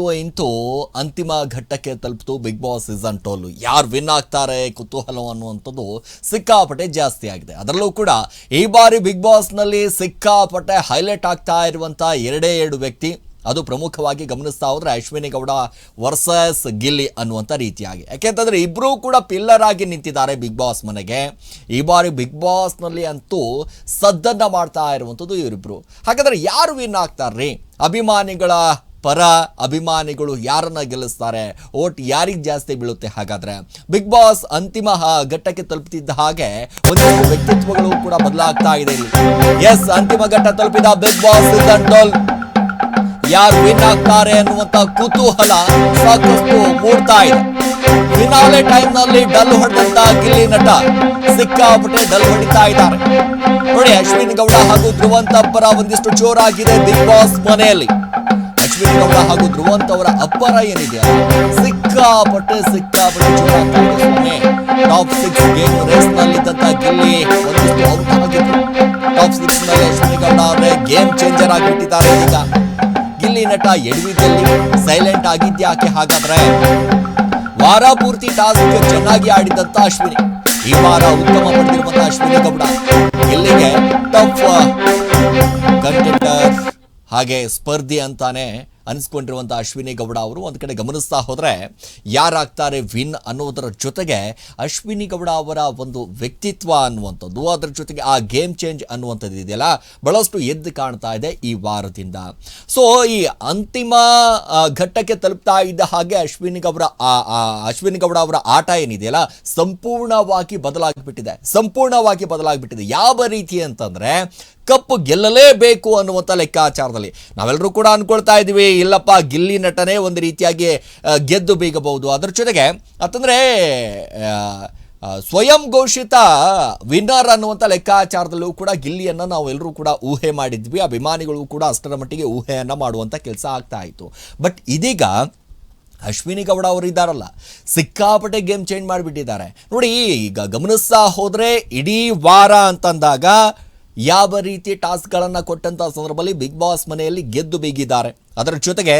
ಇಂತೂ ಅಂತಿಮ ಘಟ್ಟಕ್ಕೆ ತಲುಪಿತು ಬಿಗ್ ಬಾಸ್ ಸೀಸನ್ 12. ಯಾರು ವಿನ್ ಆಗ್ತಾರೆ ಕುತೂಹಲ ಅನ್ನುವಂಥದ್ದು ಸಿಕ್ಕಾಪಟ್ಟೆ ಜಾಸ್ತಿ ಆಗಿದೆ. ಅದರಲ್ಲೂ ಕೂಡ ಈ ಬಾರಿ ಬಿಗ್ ಬಾಸ್ನಲ್ಲಿ ಸಿಕ್ಕಾಪಟ್ಟೆ ಹೈಲೈಟ್ ಆಗ್ತಾ ಇರುವಂಥ ಎರಡು ವ್ಯಕ್ತಿ, ಅದು ಪ್ರಮುಖವಾಗಿ ಗಮನಿಸ್ತಾ ಹೋದರೆ ಅಶ್ವಿನಿ ಗೌಡ ವರ್ಸಸ್ ಗಿಲ್ಲಿ ಅನ್ನುವಂಥ ರೀತಿಯಾಗಿ. ಯಾಕೆಂತಂದರೆ ಇಬ್ಬರೂ ಕೂಡ ಪಿಲ್ಲರ್ ಆಗಿ ನಿಂತಿದ್ದಾರೆ ಬಿಗ್ ಬಾಸ್ ಮನೆಗೆ. ಈ ಬಾರಿ ಬಿಗ್ ಬಾಸ್ನಲ್ಲಿ ಅಂತೂ ಸದ್ದನ್ನು ಮಾಡ್ತಾ ಇರುವಂಥದ್ದು ಇವರಿಬ್ಬರು. ಹಾಗಾದರೆ ಯಾರು ವಿನ್ ಆಗ್ತಾರ್ರಿ? ಅಭಿಮಾನಿಗಳ ಪರ ಅಭಿಮಾನಿಗಳು ಯಾರನ್ನ ಗೆಲ್ಲಿಸ್ತಾರೆ? ಓಟ್ ಯಾರಿಗೆ ಜಾಸ್ತಿ ಬೀಳುತ್ತೆ? ಹಾಗಾದ್ರೆ ಬಿಗ್ ಬಾಸ್ ಅಂತಿಮ ಘಟ್ಟಕ್ಕೆ ತಲುಪುತ್ತಿದ್ದ ಹಾಗೆ ಒಂದಿಷ್ಟು ವ್ಯಕ್ತಿತ್ವಗಳು ಕೂಡ ಬದಲಾಗ್ತಾ ಇದೆ ಇಲ್ಲಿ. ಎಸ್, ಅಂತಿಮ ಘಟ್ಟ ತಲುಪಿದ ಬಿಗ್ ಬಾಸ್ ಸೀಸನ್ 12 ಯಾರು ವಿನ್ ಆಗ್ತಾರೆ ಅನ್ನುವಂತ ಕುತೂಹಲ ಸಾಕಷ್ಟು ಮೂಡ್ತಾ ಇದೆ. ಫಿನಾಲೆ ಟೈಮ್ ನಲ್ಲಿ ಡಲ್ ಹೊಡೆದಂತ ಗಿಲ್ಲಿ ನಟ ಸಿಕ್ಕಾಪಟ್ಟೆ ಡಲ್ ಹೊಡಿತಾ ಇದ್ದಾರೆ ನೋಡಿ. ಅಶ್ವಿನಿ ಗೌಡ ಹಾಗೂ ಧ್ರುವಂತ್ ಅಪ್ಪರ ಒಂದಿಷ್ಟು ಜೋರಾಗಿದೆ ಬಿಗ್ ಬಾಸ್ ಮನೆಯಲ್ಲಿ. ಅಶ್ವಿನಿ ಗೌಡ ಹಾಗೂ ಧ್ರುವಂತ್ ಅವರ ಅಪ್ಪರ ಏನಿದೆ ಸಿಕ್ಕಾಪಟ್ಟೆ ಜೋರಾಗ್ತಾ ಇದೆ. ಟಾಪ್ 6 ಗೇಮ್ ರೇಸ್ ನಲ್ಲಿದ್ದಂತ ಗಿಲ್ಲಿ ಒಂದಿಷ್ಟು ಔಟ್ ಆಗಿದ್ರು. ಟಾಪ್ 6 ನಲ್ಲಿ ಅಶ್ವಿನಿ ಗೌಡ ಅವರೇ ಗೇಮ್ ಚೇಂಜರ್ ಆಗಿಬಿಟ್ಟಿದ್ದಾರೆ. ಈಗ ಗಿಲ್ಲಿ ನಟ ಎಡವಿದಲ್ಲಿ ಸೈಲೆಂಟ್ ಆಗಿದ್ಯಾಕೆ? ಹಾಗಾದ್ರೆ ವಾರ ಪೂರ್ತಿ ಟಾಸ್ಕ್ ಚೆನ್ನಾಗಿ ಆಡಿದಂತ ಅಶ್ವಿನಿ, ಈ ವಾರ ಉತ್ತಮ ಪಡೆದಿರುವಂತ ಅಶ್ವಿನಿ ಗೌಡ ಗಿಲ್ಲಿಗೆ ಟಫ್ ಕಂಟೆಂಟರ್ ಹಾಗೆ ಸ್ಪರ್ಧಿ ಅಂತಾನೆ ಅನಿಸ್ಕೊಂಡಿರುವಂಥ ಅಶ್ವಿನಿ ಗೌಡ ಅವರು ಒಂದು ಕಡೆ ಗಮನಿಸ್ತಾ ಹೋದರೆ ಯಾರಾಗ್ತಾರೆ ವಿನ್ ಅನ್ನೋದರ ಜೊತೆಗೆ ಅಶ್ವಿನಿ ಗೌಡ ಅವರ ಒಂದು ವ್ಯಕ್ತಿತ್ವ ಅನ್ನುವಂಥದ್ದು, ಅದರ ಜೊತೆಗೆ ಆ ಗೇಮ್ ಚೇಂಜ್ ಅನ್ನುವಂಥದ್ದು ಇದೆಯಲ್ಲ, ಬಹಳಷ್ಟು ಎದ್ದು ಕಾಣ್ತಾ ಇದೆ ಈ ವಾರದಿಂದ. ಸೊ ಈ ಅಂತಿಮ ಘಟ್ಟಕ್ಕೆ ತಲುಪ್ತಾ ಇದ್ದ ಹಾಗೆ ಅಶ್ವಿನಿ ಗೌಡ ಅವರ ಆಟ ಏನಿದೆಯಲ್ಲ ಸಂಪೂರ್ಣವಾಗಿ ಬದಲಾಗಿಬಿಟ್ಟಿದೆ. ಯಾವ ರೀತಿ ಅಂತಂದ್ರೆ ಕಪ್ಪು ಗೆಲ್ಲಲೇಬೇಕು ಅನ್ನುವಂಥ ಲೆಕ್ಕಾಚಾರದಲ್ಲಿ ನಾವೆಲ್ಲರೂ ಕೂಡ ಅನ್ಕೊಳ್ತಾ ಇದ್ದೀವಿ, ಇಲ್ಲಪ್ಪ ಗಿಲ್ಲಿ ನಟನೆ ಒಂದು ರೀತಿಯಾಗಿ ಗೆದ್ದು ಬೀಗಬಹುದು. ಅದರ ಜೊತೆಗೆ ಅಂತಂದರೆ ಸ್ವಯಂ ಘೋಷಿತ ವಿನ್ನರ್ ಅನ್ನುವಂಥ ಲೆಕ್ಕಾಚಾರದಲ್ಲೂ ಕೂಡ ಗಿಲ್ಲಿಯನ್ನು ನಾವೆಲ್ಲರೂ ಕೂಡ ಊಹೆ ಮಾಡಿದ್ವಿ. ಅಭಿಮಾನಿಗಳು ಕೂಡ ಅಷ್ಟರ ಮಟ್ಟಿಗೆ ಊಹೆಯನ್ನು ಮಾಡುವಂಥ ಕೆಲಸ ಆಗ್ತಾ ಇತ್ತು. ಬಟ್ ಇದೀಗ ಅಶ್ವಿನಿ ಗೌಡ ಅವರು ಇದ್ದಾರಲ್ಲ, ಸಿಕ್ಕಾಪಟ್ಟೆ ಗೇಮ್ ಚೇಂಜ್ ಮಾಡಿಬಿಟ್ಟಿದ್ದಾರೆ ನೋಡಿ. ಈಗ ಗಮನಿಸ್ತಾ ಹೋದರೆ ಇಡೀ ವಾರ ಅಂತಂದಾಗ ಯಾವ ರೀತಿ ಟಾಸ್ಕ್ಗಳನ್ನು ಕೊಟ್ಟಂಥ ಸಂದರ್ಭದಲ್ಲಿ ಬಿಗ್ ಬಾಸ್ ಮನೆಯಲ್ಲಿ ಗೆದ್ದು ಬೀಗಿದ್ದಾರೆ. ಅದರ ಜೊತೆಗೆ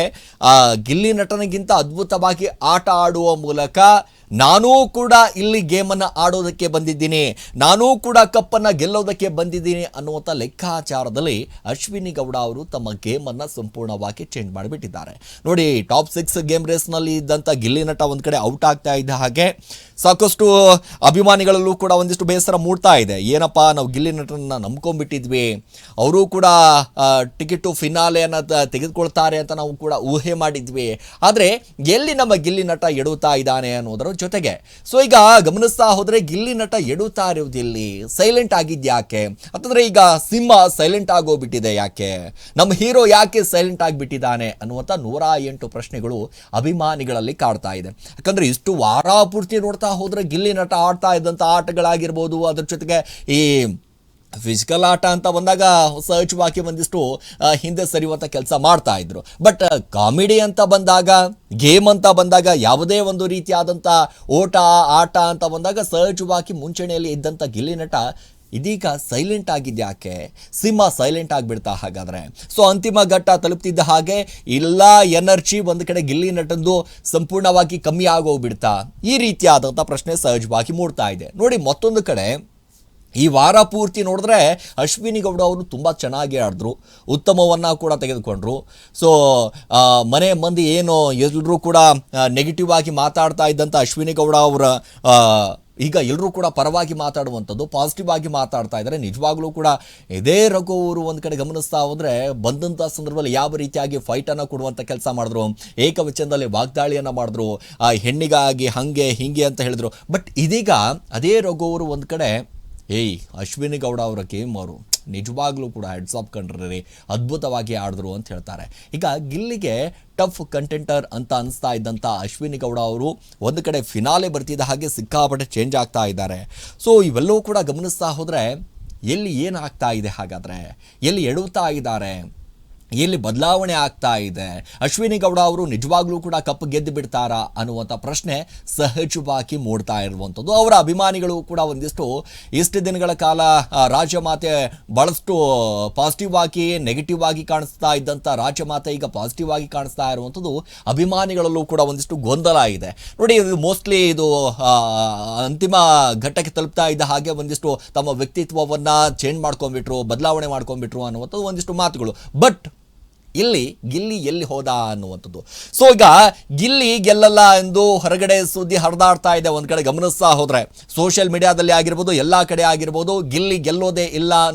ಗಿಲ್ಲಿ ನಟನಿಗಿಂತ ಅದ್ಭುತವಾಗಿ ಆಟ ಆಡುವ ಮೂಲಕ ನಾನೂ ಕೂಡ ಇಲ್ಲಿ ಗೇಮನ್ನು ಆಡೋದಕ್ಕೆ ಬಂದಿದ್ದೀನಿ, ನಾನೂ ಕೂಡ ಕಪ್ಪನ್ನು ಗೆಲ್ಲೋದಕ್ಕೆ ಬಂದಿದ್ದೀನಿ ಅನ್ನುವಂಥ ಲೆಕ್ಕಾಚಾರದಲ್ಲಿ ಅಶ್ವಿನಿ ಗೌಡ ಅವರು ತಮ್ಮ ಗೇಮನ್ನು ಸಂಪೂರ್ಣವಾಗಿ ಚೇಂಜ್ ಮಾಡಿಬಿಟ್ಟಿದ್ದಾರೆ ನೋಡಿ. ಟಾಪ್ 6 ಗೇಮ್ ರೇಸ್ನಲ್ಲಿ ಇದ್ದಂಥ ಗಿಲ್ಲಿ ನಟ ಒಂದು ಕಡೆ ಔಟ್ ಆಗ್ತಾ ಇದ್ದ ಹಾಗೆ ಸಾಕಷ್ಟು ಅಭಿಮಾನಿಗಳಲ್ಲೂ ಕೂಡ ಒಂದಿಷ್ಟು ಬೇಸರ ಮೂಡ್ತಾ ಇದೆ. ಏನಪ್ಪ, ನಾವು ಗಿಲ್ಲಿ ನಟನನ್ನು ನಂಬ್ಕೊಂಡ್ಬಿಟ್ಟಿದ್ವಿ, ಅವರು ಕೂಡ ಟಿಕೆಟು ಫಿನಾಲೆಯನ್ನು ತೆಗೆದುಕೊಳ್ತಾರೆ ಅಂತ ನಾವು ಕೂಡ ಊಹೆ ಮಾಡಿದ್ವಿ, ಆದರೆ ಎಲ್ಲಿ ನಮ್ಮ ಗಿಲ್ಲಿ ನಟ ಎಡುತ್ತಾ ಇದ್ದಾನೆ ಅನ್ನೋದರ ಜೊತೆಗೆ. ಸೊ ಈಗ ಗಮನಿಸ್ತಾ ಹೋದರೆ ಗಿಲ್ಲಿ ನಟ ಎಡುತ್ತಾ ಇರುವುದಿಲ್ಲಿ, ಸೈಲೆಂಟ್ ಆಗಿದ್ಯಾಕೆ ಅಂತಂದ್ರೆ ಈಗ ಸಿಂಹ ಸೈಲೆಂಟ್ ಆಗೋಗ್ಬಿಟ್ಟಿದೆ ಯಾಕೆ, ನಮ್ಮ ಹೀರೋ ಯಾಕೆ ಸೈಲೆಂಟ್ ಆಗಿಬಿಟ್ಟಿದ್ದಾನೆ ಅನ್ನುವಂಥ 108 ಪ್ರಶ್ನೆಗಳು ಅಭಿಮಾನಿಗಳಲ್ಲಿ ಕಾಡ್ತಾ ಇದೆ. ಯಾಕಂದ್ರೆ ಇಷ್ಟು ವಾರ ಪೂರ್ತಿ ನೋಡ್ತಾ ಹೋದ್ರೆ ಗಿಲ್ಲಿ ನಟ ಆಡ್ತಾ ಇದ್ದಂಥ ಆಟಗಳಾಗಿರ್ಬೋದು, ಅದ್ರ ಜೊತೆಗೆ ಈ ಫಿಸಿಕಲ್ ಆಟ ಅಂತ ಬಂದಾಗ ಸಹಜವಾಗಿ ಒಂದಿಷ್ಟು ಹಿಂದೆ ಸರಿಯುವಂಥ ಕೆಲಸ ಮಾಡ್ತಾ ಇದ್ರು. ಬಟ್ ಕಾಮಿಡಿ ಅಂತ ಬಂದಾಗ, ಗೇಮ್ ಅಂತ ಬಂದಾಗ, ಯಾವುದೇ ಒಂದು ರೀತಿಯಾದಂಥ ಆಟ ಅಂತ ಬಂದಾಗ ಸಹಜವಾಗಿ ಮುಂಚೂಣಿಯಲ್ಲಿ ಇದ್ದಂಥ ಗಿಲ್ಲಿ ನಟ ಇದೀಗ ಸೈಲೆಂಟ್ ಆಗಿದ್ಯಾಕೆ? ಸಿಂಹ ಸೈಲೆಂಟ್ ಆಗಿಬಿಡ್ತಾ ಹಾಗಾದರೆ? ಸೊ ಅಂತಿಮ ಘಟ್ಟ ತಲುಪ್ತಿದ್ದ ಹಾಗೆ ಇಲ್ಲ ಎನರ್ಜಿ ಒಂದು ಕಡೆ ಗಿಲ್ಲಿ ನಟಂದು ಸಂಪೂರ್ಣವಾಗಿ ಕಮ್ಮಿ ಆಗೋಗ್ಬಿಡ್ತಾ? ಈ ರೀತಿಯಾದಂಥ ಪ್ರಶ್ನೆ ಸಹಜವಾಗಿ ಮೂಡ್ತಾ ಇದೆ ನೋಡಿ. ಮತ್ತೊಂದು ಕಡೆ ಈ ವಾರ ಪೂರ್ತಿ ನೋಡಿದ್ರೆ ಅಶ್ವಿನಿ ಗೌಡ ಅವರು ತುಂಬ ಚೆನ್ನಾಗಿ ಆಡಿದ್ರು, ಉತ್ತಮವನ್ನು ಕೂಡ ತೆಗೆದುಕೊಂಡ್ರು. ಸೊ ಮನೆ ಮಂದಿ ಏನು ಎಲ್ಲರೂ ಕೂಡ ನೆಗೆಟಿವ್ ಆಗಿ ಮಾತಾಡ್ತಾ ಇದ್ದಂಥ ಅಶ್ವಿನಿ ಗೌಡ ಅವರ ಈಗ ಎಲ್ಲರೂ ಕೂಡ ಪರವಾಗಿ ಮಾತಾಡುವಂಥದ್ದು, ಪಾಸಿಟಿವ್ ಆಗಿ ಮಾತಾಡ್ತಾ ಇದ್ದಾರೆ. ನಿಜವಾಗ್ಲೂ ಕೂಡ ಇದೇ ರಘು ಅವರು ಒಂದು ಕಡೆ ಗಮನಿಸ್ತಾ ಹೋದರೆ ಬಂದಂಥ ಸಂದರ್ಭದಲ್ಲಿ ಯಾವ ರೀತಿಯಾಗಿ ಫೈಟನ್ನು ಕೊಡುವಂಥ ಕೆಲಸ ಮಾಡಿದ್ರು, ಏಕವಚನದಲ್ಲಿ ವಾಗ್ದಾಳಿಯನ್ನು ಮಾಡಿದ್ರು, ಆ ಹೆಣ್ಣಿಗಾಗಿ ಹಾಗೆ ಹೀಗೆ ಅಂತ ಹೇಳಿದ್ರು. ಬಟ್ ಇದೀಗ ಅದೇ ರಘು ಅವರು ಒಂದು ಕಡೆ ಅಶ್ವಿನಿ ಗೌಡ ಅವರ ಗೇಮ್ ಅವರು ನಿಜವಾಗ್ಲೂ ಕೂಡ ಹೆಡ್ಸ್ ಆಫ್ ಕಂಡ್ರಿ, ಅದ್ಭುತವಾಗಿ ಆಡಿದ್ರು ಅಂತ ಹೇಳ್ತಾರೆ. ಈಗ ಗಿಲ್ಲಿಗೆ ಟಫ್ ಕಂಟೆಂಟರ್ ಅಂತ ಅನಿಸ್ತಾ ಇದ್ದಂಥ ಅಶ್ವಿನಿ ಗೌಡ ಅವರು ಒಂದು ಕಡೆ ಫಿನಾಲೆ ಬರ್ತಿದ್ದ ಹಾಗೆ ಸಿಕ್ಕಾಪಟ್ಟೆ ಚೇಂಜ್ ಆಗ್ತಾ ಇದ್ದಾರೆ. ಸೊ ಇವೆಲ್ಲವೂ ಕೂಡ ಗಮನಿಸ್ತಾ ಹೋದರೆ ಎಲ್ಲಿ ಏನಾಗ್ತಾ ಇದೆ, ಹಾಗಾದರೆ ಎಲ್ಲಿ ಎಡುತ್ತಾ ಇದ್ದಾರೆ? ಇಲ್ಲಿ ಬದಲಾವಣೆ ಆಗ್ತಾ ಇದೆ. ಅಶ್ವಿನಿ ಗೌಡ ಅವರು ನಿಜವಾಗ್ಲೂ ಕೂಡ ಕಪ್ ಗೆದ್ದು ಬಿಡ್ತಾರಾ ಅನ್ನುವಂಥ ಪ್ರಶ್ನೆ ಸಹಜವಾಗಿ ಮೂಡ್ತಾ ಇರುವಂಥದ್ದು. ಅವರ ಅಭಿಮಾನಿಗಳು ಕೂಡ ಇಷ್ಟು ದಿನಗಳ ಕಾಲ ರಾಜಮಾತೆ ಬಹಳಷ್ಟು ಪಾಸಿಟಿವ್ ಆಗಿ ನೆಗೆಟಿವ್ ಆಗಿ ಕಾಣಿಸ್ತಾ ಇದ್ದಂಥ ರಾಜಮಾತೆ ಈಗ ಪಾಸಿಟಿವ್ ಆಗಿ ಕಾಣಿಸ್ತಾ ಇರುವಂಥದ್ದು ಅಭಿಮಾನಿಗಳಲ್ಲೂ ಕೂಡ ಗೊಂದಲ ಇದೆ. ನೋಡಿ, ಇದು ಮೋಸ್ಟ್ಲಿ ಇದು ಅಂತಿಮ ಘಟ್ಟಕ್ಕೆ ತಲುಪ್ತಾ ಇದ್ದ ಹಾಗೆ ತಮ್ಮ ವ್ಯಕ್ತಿತ್ವವನ್ನು ಚೇಂಜ್ ಮಾಡ್ಕೊಂಡ್ಬಿಟ್ರು, ಬದಲಾವಣೆ ಮಾಡ್ಕೊಂಡ್ಬಿಟ್ರು ಅನ್ನುವಂಥದ್ದು ಮಾತುಗಳು. ಬಟ್ ಇಲ್ಲಿ ಗಿಲ್ಲಿ ಎಲ್ಲಿ ಹೋದ ಅನ್ನುವಂಥದ್ದು. ಸೊ ಈಗ ಗಿಲ್ಲಿ ಗೆಲ್ಲಲ್ಲ ಎಂದು ಹೊರಗಡೆ ಸುದ್ದಿ ಹರಿದಾಡ್ತಾ ಇದೆ. ಒಂದು ಕಡೆ ಗಮನಿಸ್ತಾ ಹೋದರೆ ಸೋಷಿಯಲ್ ಮೀಡಿಯಾದಲ್ಲಿ ಆಗಿರ್ಬೋದು, ಎಲ್ಲ ಕಡೆ ಆಗಿರ್ಬೋದು, ಗಿಲ್ಲಿ ಗೆಲ್ಲೋದೇ ಇಲ್ಲ